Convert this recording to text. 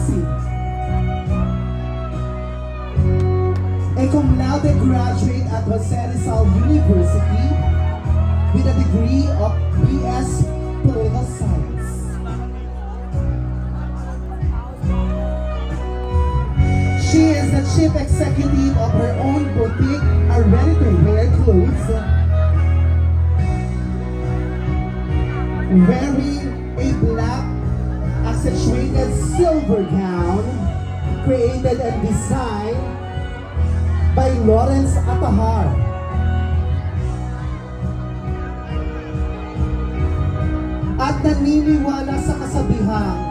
Pasig. A cum laude graduate at Jose Rizal University with a degree of BS Political Science. She is the chief executive of her own boutique, a ready-to-wear clothes, wearing a black accentuated silver gown created and designed by Lawrence Atahar. At naniniwala sa kasabihan,